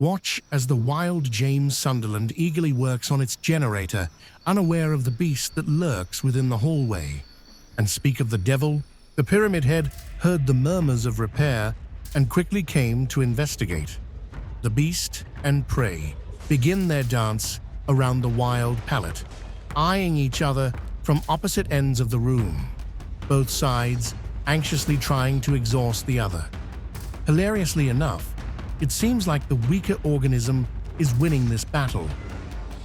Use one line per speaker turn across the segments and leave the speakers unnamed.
Watch as the wild James Sunderland eagerly works on its generator, unaware of the beast that lurks within the hallway. And speak of the devil, the Pyramid Head heard the murmurs of repair and quickly came to investigate. The beast and prey begin their dance around the wild pallet, eyeing each other from opposite ends of the room, both sides anxiously trying to exhaust the other. Hilariously enough, it seems like the weaker organism is winning this battle.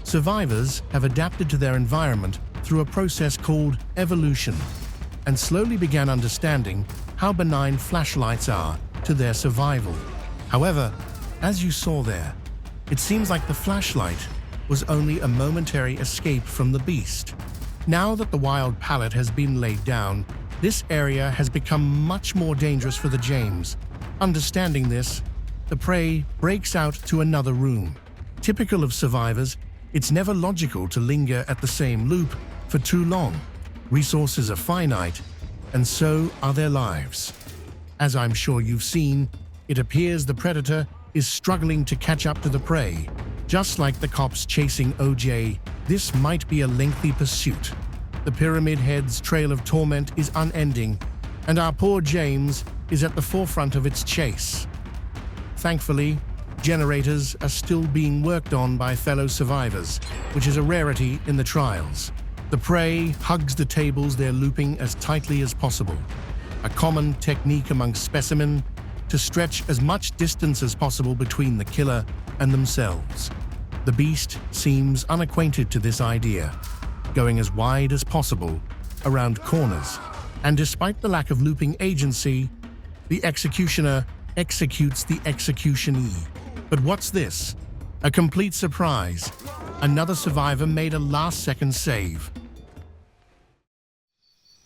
Survivors have adapted to their environment through a process called evolution, and slowly began understanding how benign flashlights are to their survival. However, as you saw there, it seems like the flashlight was only a momentary escape from the beast. Now that the wild pallet has been laid down, this area has become much more dangerous for the James. Understanding this, the prey breaks out to another room. Typical of survivors, it's never logical to linger at the same loop for too long. Resources are finite, and so are their lives. As I'm sure you've seen, it appears the predator is struggling to catch up to the prey. Just like the cops chasing OJ, this might be a lengthy pursuit. The Pyramid Head's trail of torment is unending, and our poor James is at the forefront of its chase. Thankfully, generators are still being worked on by fellow survivors, which is a rarity in the trials. The prey hugs the tables they're looping as tightly as possible, a common technique among specimen to stretch as much distance as possible between the killer and themselves. The beast seems unacquainted to this idea, going as wide as possible around corners, and despite the lack of looping agency, the executioner executes the executionee. But what's this? A complete surprise. Another survivor made a last-second save.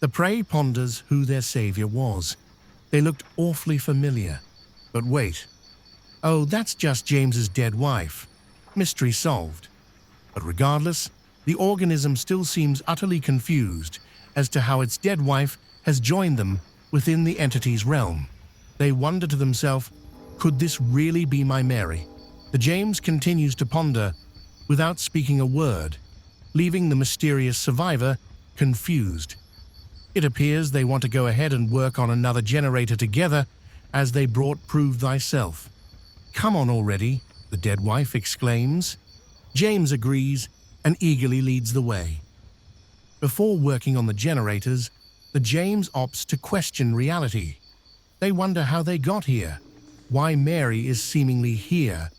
The prey ponders who their savior was. They looked awfully familiar. But wait. Oh, that's just James's dead wife. Mystery solved. But regardless, the organism still seems utterly confused as to how its dead wife has joined them within the entity's realm. They wonder to themselves, could this really be my Mary? The James continues to ponder without speaking a word, leaving the mysterious survivor confused. It appears they want to go ahead and work on another generator together as they brought Prove Thyself. Come on already, the dead wife exclaims. James agrees and eagerly leads the way. Before working on the generators, the James opts to question reality. They wonder how they got here, why Mary is seemingly here,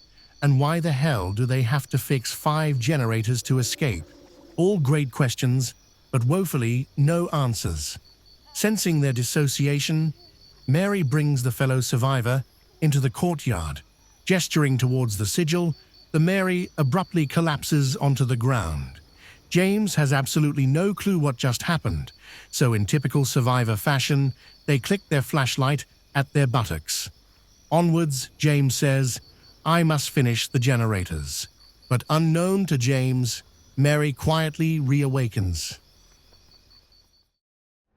and why the hell do they have to fix 5 generators to escape? All great questions, but woefully no answers. Sensing their dissociation, Mary brings the fellow survivor into the courtyard. Gesturing towards the sigil, the Mary abruptly collapses onto the ground. James has absolutely no clue what just happened, so in typical survivor fashion, they click their flashlight at their buttocks. Onwards, James says, I must finish the generators. But unknown to James, Mary quietly reawakens.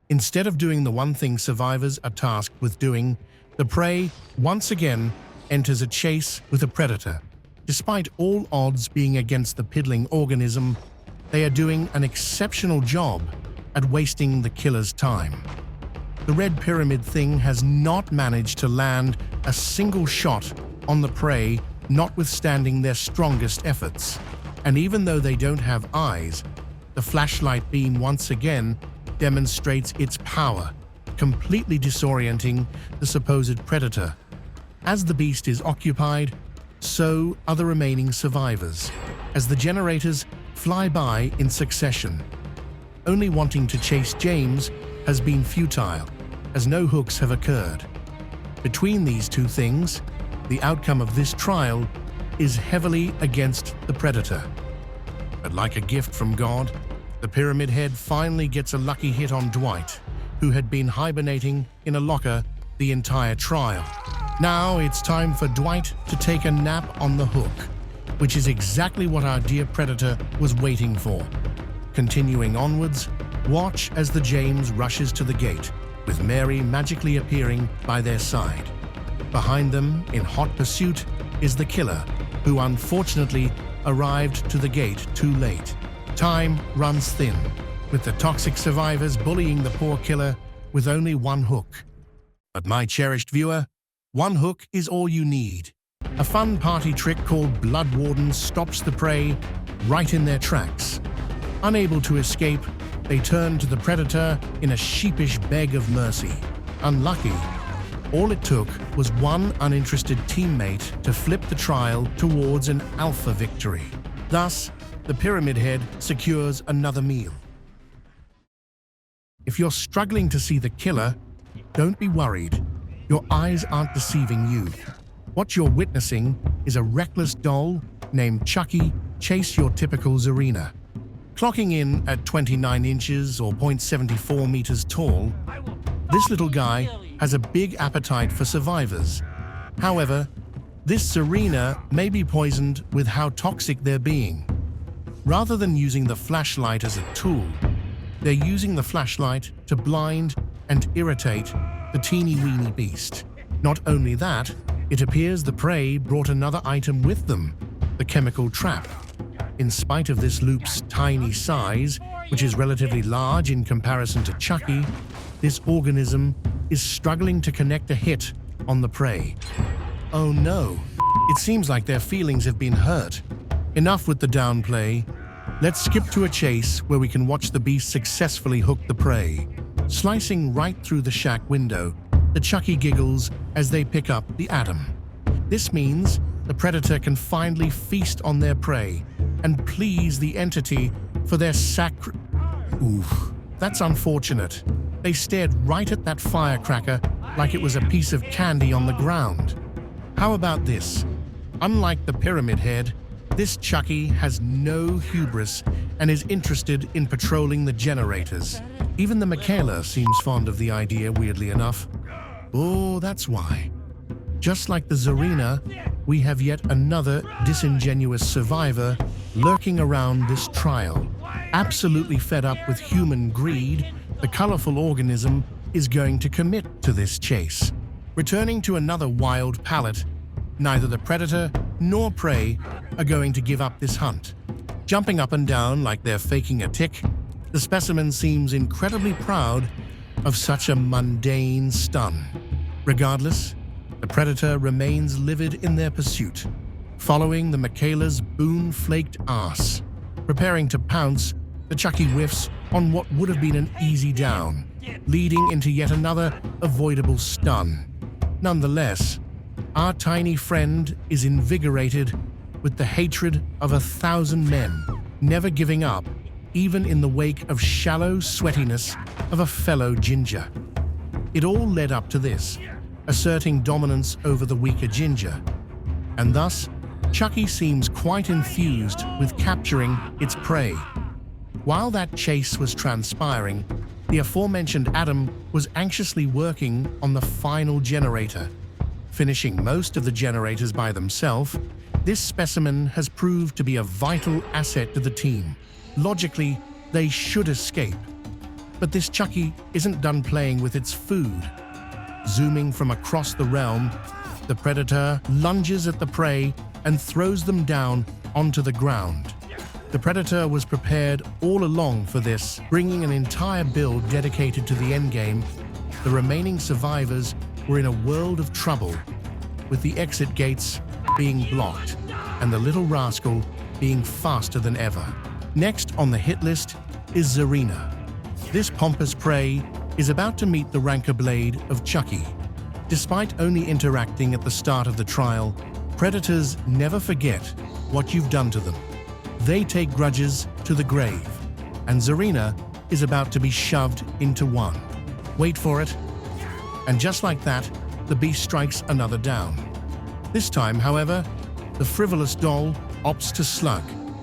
Instead of doing the one thing survivors are tasked with doing, the prey once again enters a chase with a predator. Despite all odds being against the piddling organism, they are doing an exceptional job at wasting the killer's time. The red pyramid thing has not managed to land a single shot on the prey, notwithstanding their strongest efforts. And even though they don't have eyes, the flashlight beam once again demonstrates its power, completely disorienting the supposed predator. As the beast is occupied, so are the remaining survivors, as the generators fly by in succession. Only wanting to chase James has been futile, as no hooks have occurred. Between these two things, the outcome of this trial is heavily against the predator. But like a gift from God, the Pyramid Head finally gets a lucky hit on Dwight, who had been hibernating in a locker the entire trial. Now it's time for Dwight to take a nap on the hook, which is exactly what our dear predator was waiting for. Continuing onwards, watch as the James rushes to the gate, with Mary magically appearing by their side. Behind them, in hot pursuit, is the killer, who unfortunately arrived to the gate too late. Time runs thin, with the toxic survivors bullying the poor killer with only one hook. But my cherished viewer, one hook is all you need. A fun party trick called Blood Warden stops the prey right in their tracks. Unable to escape, they turn to the predator in a sheepish beg of mercy. Unlucky, all it took was one uninterested teammate to flip the trial towards an alpha victory. Thus, the Pyramid Head secures another meal. If you're struggling to see the killer, don't be worried. Your eyes aren't deceiving you. What you're witnessing is a reckless doll named Chucky chase your typical Zarina. Clocking in at 29 inches or 0.74 meters tall, this little guy has a big appetite for survivors. However, this Zarina may be poisoned with how toxic they're being. Rather than using the flashlight as a tool, they're using the flashlight to blind and irritate the teeny-weeny beast. Not only that, it appears the prey brought another item with them, the chemical trap. In spite of this loop's tiny size, which is relatively large in comparison to Chucky, this organism is struggling to connect a hit on the prey. Oh no, it seems like their feelings have been hurt. Enough with the downplay. Let's skip to a chase where we can watch the beast successfully hook the prey. Slicing right through the shack window, the Chucky giggles as they pick up the atom. This means the predator can finally feast on their prey and please the entity for their Oof, that's unfortunate. They stared right at that firecracker like it was a piece of candy on the ground. How about this? Unlike the Pyramid Head, this Chucky has no hubris and is interested in patrolling the generators. Even the Mikaela seems fond of the idea, weirdly enough. Oh, that's why. Just like the Zarina, we have yet another disingenuous survivor lurking around this trial. Absolutely fed up with human greed, the colorful organism is going to commit to this chase. Returning to another wild pallet, neither the predator nor prey are going to give up this hunt. Jumping up and down like they're faking a tick, the specimen seems incredibly proud of such a mundane stun. Regardless, the predator remains livid in their pursuit, following the Mikaela's boon-flaked ass. Preparing to pounce, the Chucky whiffs on what would have been an easy down, leading into yet another avoidable stun. Nonetheless, our tiny friend is invigorated with the hatred of 1,000 men, never giving up, even in the wake of shallow sweatiness of a fellow ginger. It all led up to this, asserting dominance over the weaker ginger, and thus Chucky seems quite enthused with capturing its prey. While that chase was transpiring, the aforementioned Adam was anxiously working on the final generator. Finishing most of the generators by themselves, this specimen has proved to be a vital asset to the team. Logically, they should escape. But this Chucky isn't done playing with its food. Zooming from across the realm, the predator lunges at the prey and throws them down onto the ground. The predator was prepared all along for this, bringing an entire build dedicated to the endgame. The remaining survivors were in a world of trouble, with the exit gates being blocked and the little rascal being faster than ever. Next on the hit list is Zarina. This pompous prey is about to meet the ranker blade of Chucky. Despite only interacting at the start of the trial, predators never forget what you've done to them. They take grudges to the grave, and Zarina is about to be shoved into one. Wait for it. And just like that, the beast strikes another down. This time, however, the frivolous doll opts to slug,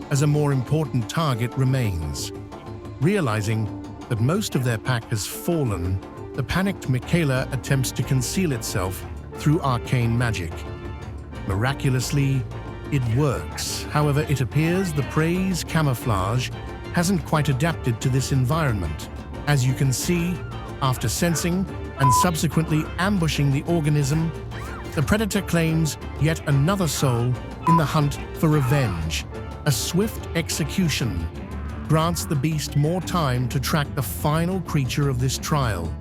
as a more important target remains. Realizing that most of their pack has fallen, the panicked Mikaela attempts to conceal itself through arcane magic. Miraculously, it works. However, it appears the prey's camouflage hasn't quite adapted to this environment. As you can see, after sensing and subsequently ambushing the organism, The predator claims yet another soul in the hunt for revenge. A swift execution grants the beast more time to track the final creature of this trial.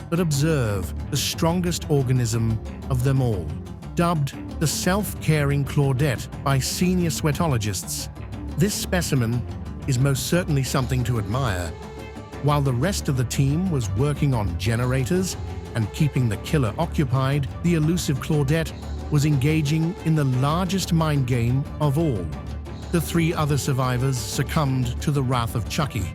But observe the strongest organism of them all. Dubbed the self-caring Claudette by senior sweatologists, this specimen is most certainly something to admire. While the rest of the team was working on generators and keeping the killer occupied, the elusive Claudette was engaging in the largest mind game of all. The 3 other survivors succumbed to the wrath of Chucky,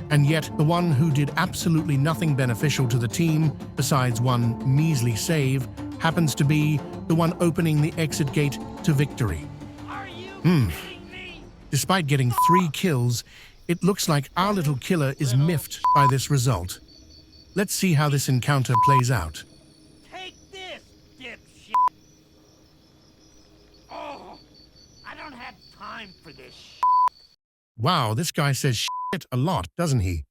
and yet the one who did absolutely nothing beneficial to the team, besides one measly save, happens to be the one opening the exit gate to victory.
Are you kidding me?
Despite getting 3 kills, it looks like our little killer is miffed by this result. Let's see how this encounter plays out.
Take this, dipshit! Oh, I don't have time for this shit.
Wow, this guy says shit a lot, doesn't he?